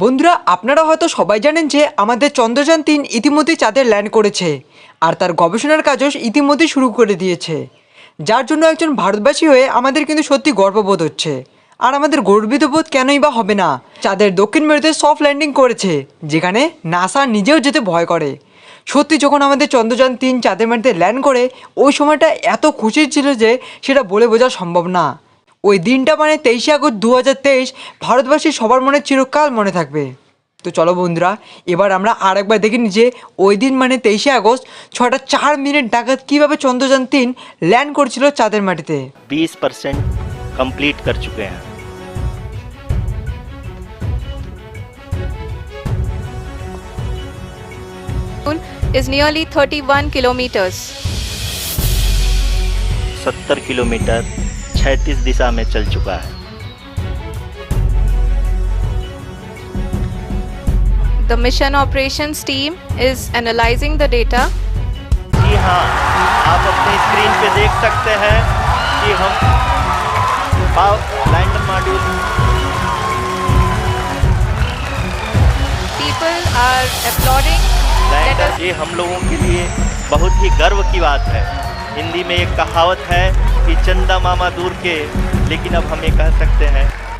বন্ধুরা আপনারা হয়তো সবাই জানেন যে আমাদের চন্দ্রযান-3 ইতিমধ্যেই চাঁদে ল্যান্ড করেছে আর তার গবেষণার কাজও ইতিমধ্যেই শুরু করে দিয়েছে, যার জন্য একজন ভারতবাসী হয়ে আমাদের কিন্তু সত্যি গর্ববোধ হচ্ছে। আর আমাদের গর্বিত বোধ কেনই বা হবে না, চাঁদের দক্ষিণ মেরুতে সফট ল্যান্ডিং করেছে, যেখানে নাসা নিজেও যেতে ভয় করে। সত্যি যখন আমাদের চন্দ্রযান-3 চাঁদের মাটিতে ল্যান্ড করে ওই সময়টা এত খুশির ছিল যে সেটা বলে বোঝা সম্ভব না। ওই দিনটা মানে 23শে আগস্ট 2023 ভারতবাসী সবার মনে চিরকাল মনে থাকবে। তো চলো বন্ধুরা, এবার আমরা আরেকবার দেখে নিই যে ওই দিন মানে 23শে আগস্ট 6:04 নাগাদ কীভাবে চন্দ্রযান-3 ল্যান্ড করছিল চাঁদের মাটিতে। 20% कंप्लीट कर चुके हैं। is nearly 31 kilometers. 70 किलोमीटर 36 दिशा में चल चुका है। The mission operations team is analyzing the data. जी हाँ, आप अपनी स्क्रीन पे देख सकते हैं कि हम lander module People are applauding. Let us ये हम लोगों के लिए बहुत ही गर्व की बात है। हिंदी में एक कहावत है कि चंदा मामा दूर के, लेकिन अब हम ये कह सकते हैं